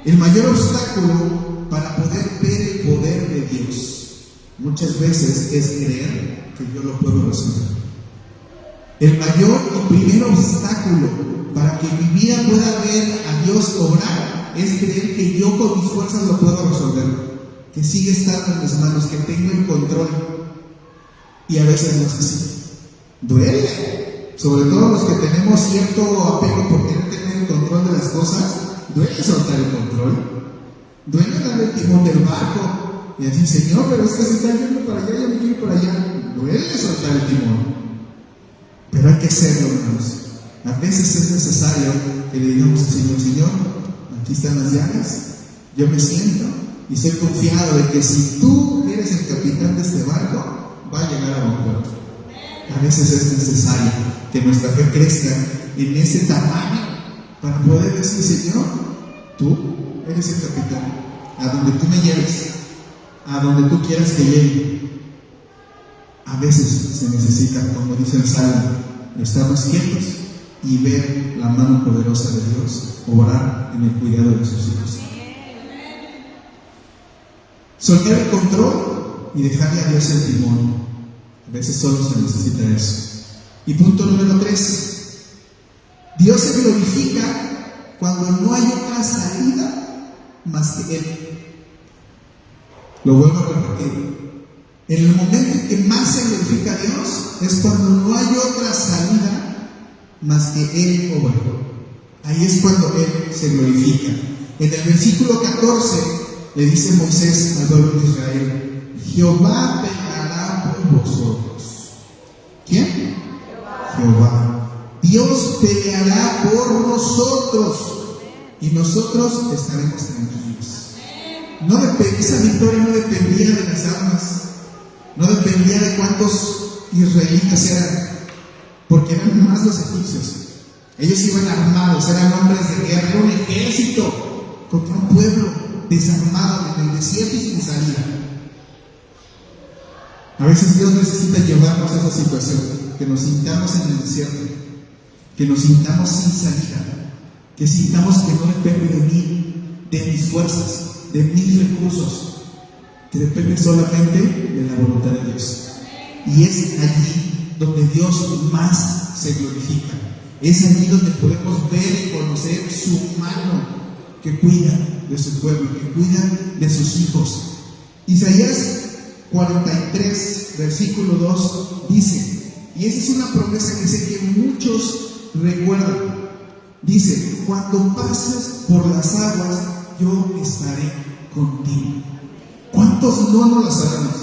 Speaker 1: El mayor obstáculo para poder ver el poder de Dios muchas veces es creer que yo lo puedo resolver. El mayor y primer obstáculo para que mi vida pueda ver a Dios obrar es creer que yo con mis fuerzas lo puedo resolver, que sigue estando en mis manos, que tengo el control. Y a veces no es así. Duele, sobre todo los que tenemos cierto apego por querer tener el control de las cosas. Duele soltar el control, duele darle el timón del barco y decir, Señor, pero es que se está yendo para allá, yo me quiero ir para allá. Duele soltar el timón, pero hay que hacerlo, hermanos. A veces es necesario que le digamos al Señor, Señor, aquí están las llaves, yo me siento y estoy confiado de que si tú eres el capitán de este barco, va a llegar a buen puerto. A veces es necesario que nuestra fe crezca en ese tamaño para poder decir, Señor, tú eres el capitán, a donde tú me lleves, a donde tú quieras que llegue. A veces se necesita, como dice el Salmo, estarnos quietos y ver la mano poderosa de Dios obrar en el cuidado de sus hijos. Soltar el control y dejarle a Dios el timón. A veces solo se necesita eso. Y punto número 3. Dios se glorifica cuando no hay otra salida más que Él. Lo vuelvo a repetir. En el momento en que más se glorifica a Dios es cuando no hay otra salida más que Él obra. Ahí es cuando Él se glorifica. En el versículo 14 le dice Moisés al pueblo de Israel, Jehová peleará por vosotros. ¿Quién? Jehová. Dios peleará por nosotros y nosotros estaremos tranquilos. Esa victoria no dependía de las armas, no dependía de cuántos israelitas eran, porque eran más los egipcios. Ellos iban armados, eran hombres de guerra, era un ejército contra un pueblo desarmado en el desierto y sin salida. A veces Dios necesita llevarnos a esa situación, que nos sintamos en el desierto, que nos sintamos sin salida, que sintamos que no depende de mí, de mis fuerzas, de mis recursos, que depende solamente de la voluntad de Dios. Y es allí donde Dios más se glorifica. Es allí donde podemos ver y conocer su mano que cuida de su pueblo, que cuida de sus hijos. Isaías 43, versículo 2 dice, y esa es una promesa que sé que muchos recuerdan. Dice, cuando pases por las aguas, yo estaré contigo. ¿Cuántos no nos la sabemos?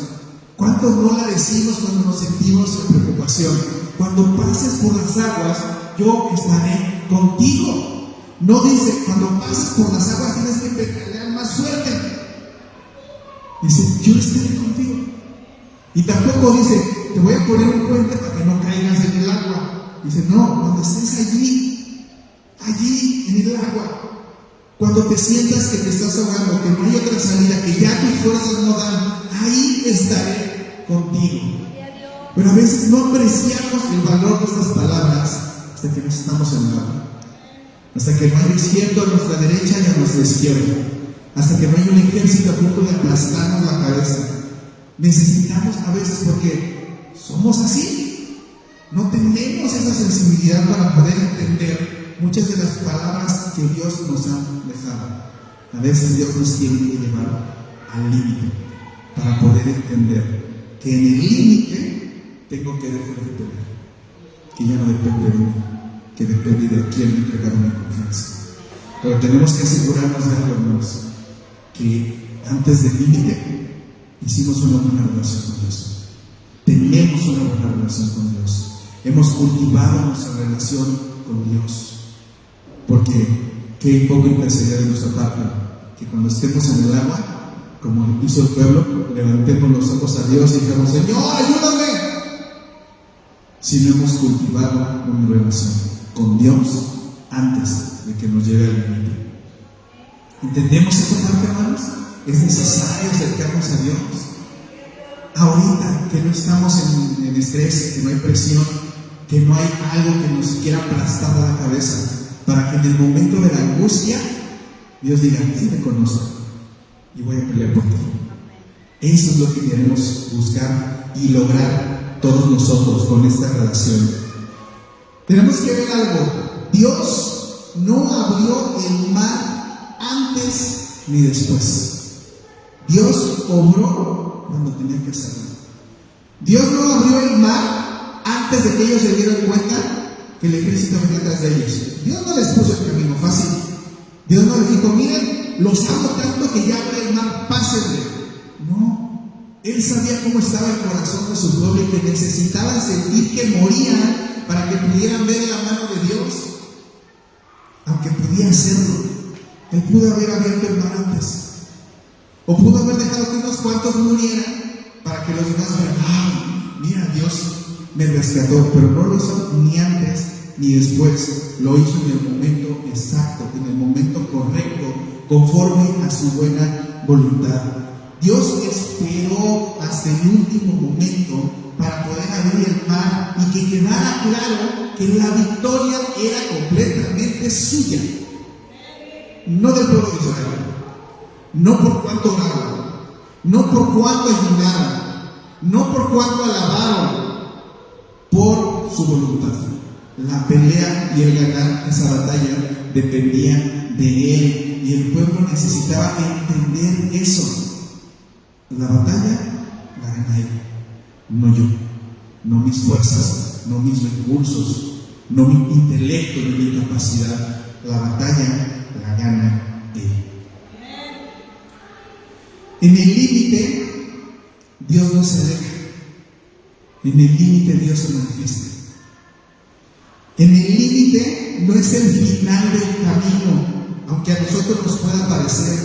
Speaker 1: ¿Cuántos no la decimos cuando nos sentimos en preocupación? Cuando pases por las aguas, yo estaré contigo. No dice, cuando pases por las aguas tienes que pelear más fuerte. Dice, yo estaré contigo. Y tampoco dice, te voy a poner un puente para que no caigas en el agua. Dice, no, cuando estés allí en el agua, cuando te sientas que te estás ahogando, que no hay otra salida, que ya tus fuerzas no dan, ahí estaré contigo. Pero a veces no apreciamos el valor de estas palabras hasta que nos estamos en el agua, hasta que no hay desierto a nuestra derecha y a nuestra izquierda, hasta que no hay un ejército a punto de aplastarnos la cabeza. Necesitamos a veces, porque somos así, no tenemos esa sensibilidad para poder entender muchas de las palabras que Dios nos ha dejado. A veces Dios nos tiene que llevar al límite para poder entender que en el límite tengo que dejar de pelear, que ya no depende de mí, que depende de quién me entregaron mi confianza. Pero tenemos que asegurarnos de algo, hermanos, que antes del límite hicimos una buena relación con Dios. Tenemos una buena relación con Dios. Hemos cultivado nuestra relación con Dios. Porque qué hipócrita sería de nuestra parte que cuando estemos en el agua, como hizo el pueblo, levantemos los ojos a Dios y digamos, Señor, ayúdame. Si no hemos cultivado una relación con Dios antes de que nos llegue el límite. ¿Entendemos esta parte, hermanos? Es necesario acercarnos a Dios. Ahorita que no estamos en estrés, que no hay presión, que no hay algo que nos quiera aplastar la cabeza, para que en el momento de la angustia Dios diga, sí me conozco y voy a pelear por ti. Eso es lo que queremos buscar y lograr todos nosotros con esta relación. Tenemos que ver algo. Dios no abrió el mar antes ni después. Dios obró cuando tenía que hacerlo. Dios no abrió el mar antes de que ellos se dieran cuenta que el ejército venía atrás de ellos. Dios no les puso el camino fácil. Dios no les dijo, miren, los amo tanto que ya abrí el mar, pásenle. No, Él sabía cómo estaba el corazón de su pueblo y que necesitaban sentir que morían para que pudieran ver la mano de Dios. Aunque podía hacerlo, Él pudo haber abierto el mar antes. O pudo haber dejado que unos cuantos murieran para que los demás vieran, ¡ay! Mira, Dios me rescató. Pero no lo hizo ni antes ni después. Lo hizo en el momento exacto, en el momento correcto, conforme a su buena voluntad. Dios esperó hasta el último momento para poder abrir el mar y que quedara claro que la victoria era completamente suya, no del pueblo de Israel. No por cuánto oraron, no por cuánto ayunaron, no por cuánto alabaron, por su voluntad. La pelea y el ganar esa batalla dependían de Él, y el pueblo necesitaba entender eso. La batalla la gana Él, no yo, no mis fuerzas, no mis recursos, no mi intelecto ni mi capacidad. La batalla la gana Él. En el límite, Dios no se aleja. En el límite, Dios se manifiesta. En el límite no es el final del camino, aunque a nosotros nos pueda parecer.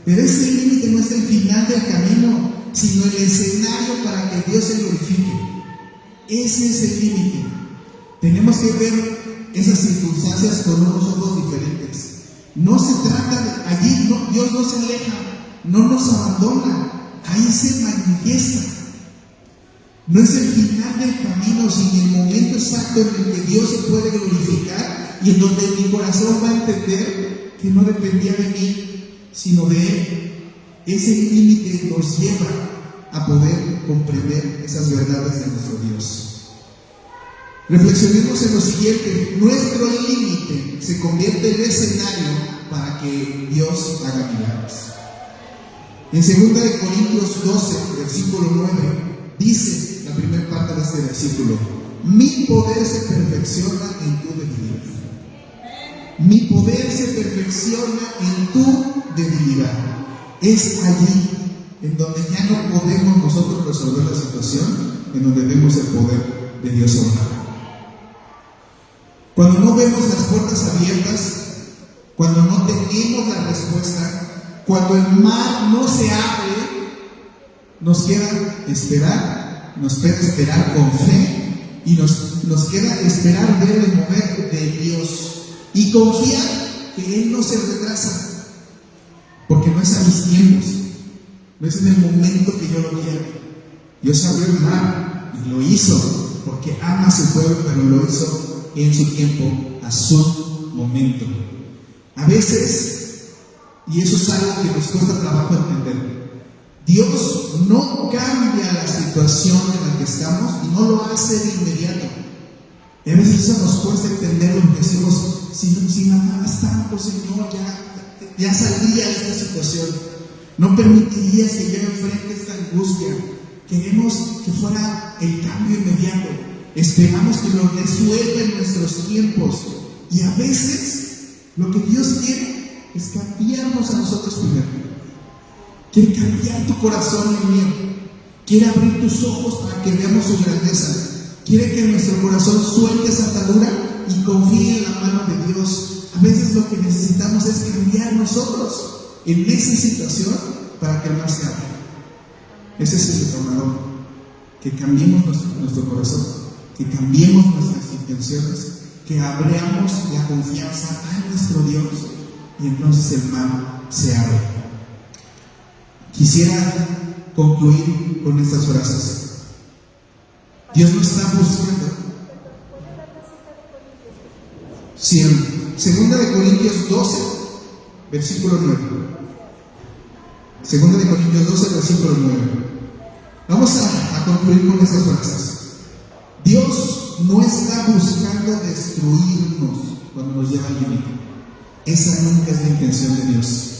Speaker 1: Pero ese límite no es el final del camino, sino el escenario para que Dios se glorifique. Ese es el límite. Tenemos que ver esas circunstancias con unos ojos diferentes. No se trata de allí, no, Dios no se aleja. No nos abandona, ahí se manifiesta. No es el final del camino, sino el momento exacto en el que Dios se puede glorificar y en donde mi corazón va a entender que no dependía de mí, sino de Él. Ese límite nos lleva a poder comprender esas verdades de nuestro Dios. Reflexionemos en lo siguiente: nuestro límite se convierte en escenario para que Dios haga milagros. En 2 Corintios 12, versículo 9, dice la primera parte de este versículo: mi poder se perfecciona en tu debilidad. Mi poder se perfecciona en tu debilidad. Es allí en donde ya no podemos nosotros resolver la situación, en donde vemos el poder de Dios obrar. Cuando no vemos las puertas abiertas, cuando no tenemos la respuesta, cuando el mar no se abre, nos queda esperar, nos queda esperar con fe y nos queda esperar ver el mover de Dios y confiar que Él no se retrasa, porque no es a mis tiempos, no es en el momento que yo lo quiero. Dios abrió el mar y lo hizo porque ama a su pueblo, pero lo hizo en su tiempo, a su momento. A veces, y eso es algo que nos cuesta trabajo entender, Dios no cambia la situación en la que estamos y no lo hace de inmediato. Y a veces eso nos cuesta entenderlo porque decimos, si me amas tanto, Señor, ya saldría de esta situación. No permitirías que yo enfrente esta angustia. Queremos que fuera el cambio inmediato. Esperamos que lo resuelva en nuestros tiempos. Y a veces lo que Dios quiere es cambiarnos a nosotros primero. Quiere cambiar tu corazón y el mío. Quiere abrir tus ojos para que veamos su grandeza. Quiere que nuestro corazón suelte esa atadura y confíe en la mano de Dios. A veces lo que necesitamos es cambiar nosotros en esa situación para que el mar se abra. Ese es el detonador. Que cambiemos nuestro corazón, que cambiemos nuestras intenciones, que abramos la confianza a nuestro Dios y entonces el mar se abre. Quisiera concluir con estas frases. Dios no está buscando. Si en 2 Corintios 12, versículo 9. 2 Corintios 12, versículo 9. Vamos a concluir con estas frases. Dios no está buscando destruirnos cuando nos lleva al límite. Esa nunca es la intención de Dios.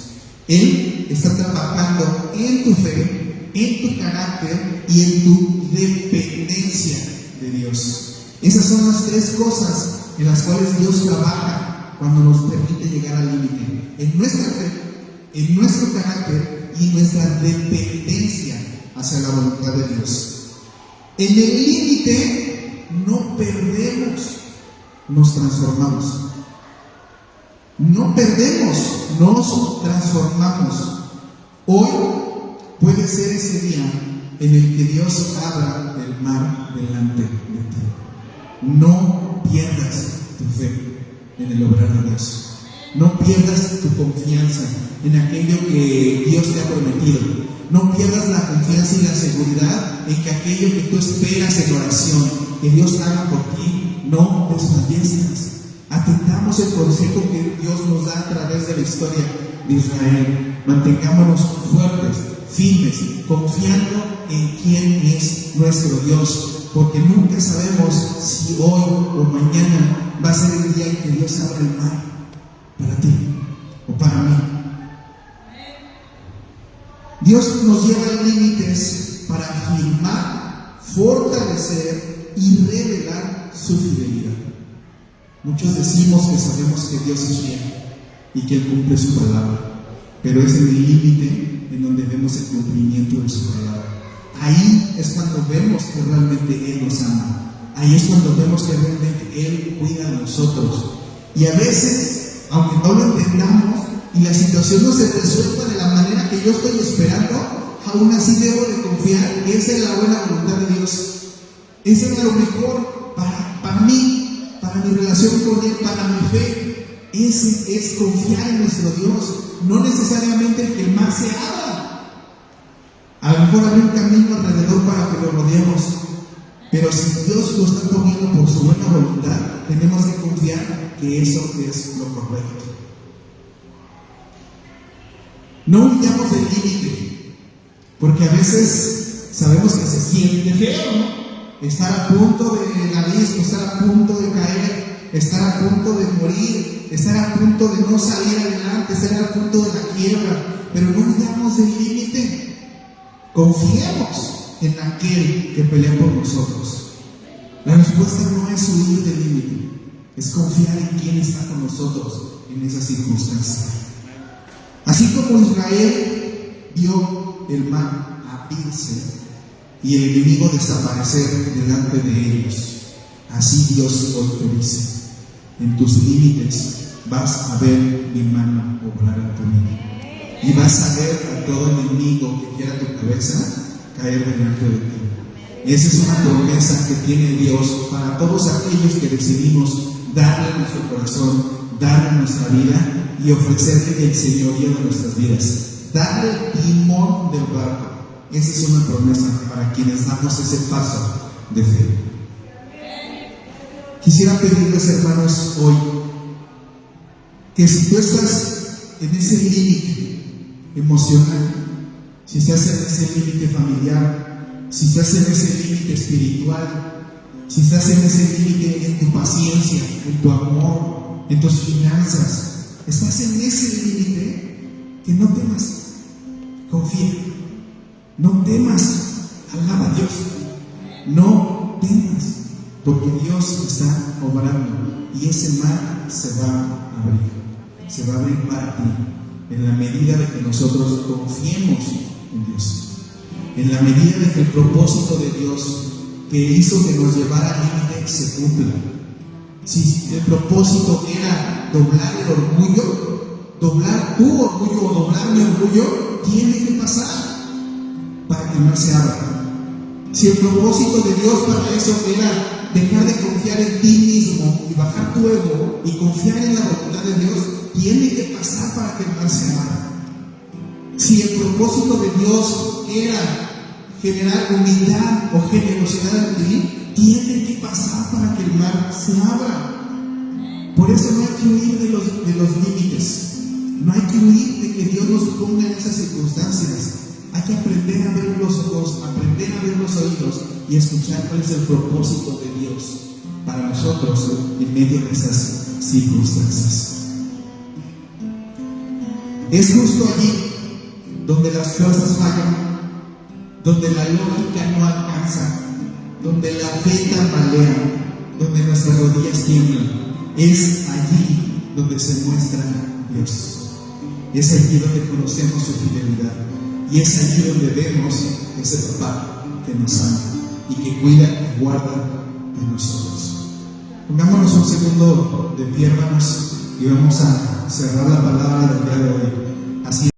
Speaker 1: Él está trabajando en tu fe, en tu carácter y en tu dependencia de Dios. Esas son las tres cosas en las cuales Dios trabaja cuando nos permite llegar al límite: en nuestra fe, en nuestro carácter y nuestra dependencia hacia la voluntad de Dios. En el límite no perdemos, nos transformamos. No perdemos, nos transformamos. Hoy puede ser ese día en el que Dios abra el mar delante de ti. No pierdas tu fe en el obrar de Dios. No pierdas tu confianza en aquello que Dios te ha prometido. No pierdas la confianza y la seguridad en que aquello que tú esperas en oración, que Dios haga por ti, no desfallezcas. Atendamos el consejo que Dios nos da a través de la historia de Israel. Mantengámonos fuertes, firmes, confiando en quién es nuestro Dios, porque nunca sabemos si hoy o mañana va a ser el día en que Dios abra el mar para ti o para mí. Dios nos lleva a límites para afirmar, fortalecer y revelar su fidelidad. Muchos decimos que sabemos que Dios es fiel y que Él cumple su palabra, pero es en el límite en donde vemos el cumplimiento de su palabra. Ahí es cuando vemos que realmente Él nos ama. Ahí es cuando vemos que realmente Él cuida de nosotros. Y a veces, aunque no lo entendamos y la situación no se resuelva de la manera que yo estoy esperando, aún así debo de confiar que esa es la buena voluntad de Dios. Esa es lo mejor para mí, para mi relación con Él, para mi fe. Ese es confiar en nuestro Dios, no necesariamente el que el mar se abra. A lo mejor habrá un camino alrededor para que lo rodeemos, pero si Dios lo está poniendo por su buena voluntad, tenemos que confiar que eso es lo correcto. No huyamos del límite, porque a veces sabemos que se siente feo, ¿no? Estar a punto del abismo, estar a punto de caer, estar a punto de morir, estar a punto de no salir adelante, estar a punto de la quiebra, pero no huyamos del límite. Confiemos en aquel que pelea por nosotros. La respuesta no es huir del límite, es confiar en quien está con nosotros en esa circunstancia. Así como Israel vio el mar abrirse y el enemigo desaparecer delante de ellos, así Dios hoy te dice: en tus límites vas a ver mi mano obrar en tu vida, y vas a ver a todo enemigo que quiera tu cabeza caer delante de ti. Esa es una promesa que tiene Dios para todos aquellos que decidimos darle nuestro corazón, darle nuestra vida y ofrecerle el señorío de nuestras vidas, darle el timón del barco. Esa es una promesa para quienes damos ese paso de fe. Quisiera pedirles, hermanos, hoy que si tú estás en ese límite emocional, si estás en ese límite familiar, si estás en ese límite espiritual, si estás en ese límite en tu paciencia, en tu amor, en tus finanzas, estás en ese límite, que no temas, confía, no temas, alaba a Dios, no temas, porque Dios está obrando y ese mar se va a abrir para ti, en la medida de que nosotros confiemos en Dios, en la medida de que el propósito de Dios que hizo que nos llevara al límite se cumpla. Si el propósito era doblar el orgullo, doblar tu orgullo o doblar mi orgullo, tiene que pasar para que el mar se abra. Si el propósito de Dios para eso era dejar de confiar en ti mismo y bajar tu ego y confiar en la voluntad de Dios, tiene que pasar para que el mar se abra. Si el propósito de Dios era generar humildad o generosidad en ti, tiene que pasar para que el mar se abra. Por eso no hay que huir de los límites, no hay que huir de que Dios nos ponga en esas circunstancias. Hay que aprender a ver los ojos, aprender a ver los oídos y escuchar cuál es el propósito de Dios para nosotros en medio de esas circunstancias. Es justo allí donde las fuerzas fallan, donde la lógica no alcanza, donde la fe tambalea, donde nuestras rodillas tiemblan. Es allí donde se muestra Dios. Es allí donde conocemos su fidelidad. Y es allí donde vemos ese papá que nos ama y que cuida y guarda de nosotros. Pongámonos un segundo de pie, hermanos, y vamos a cerrar la palabra del día de hoy. Así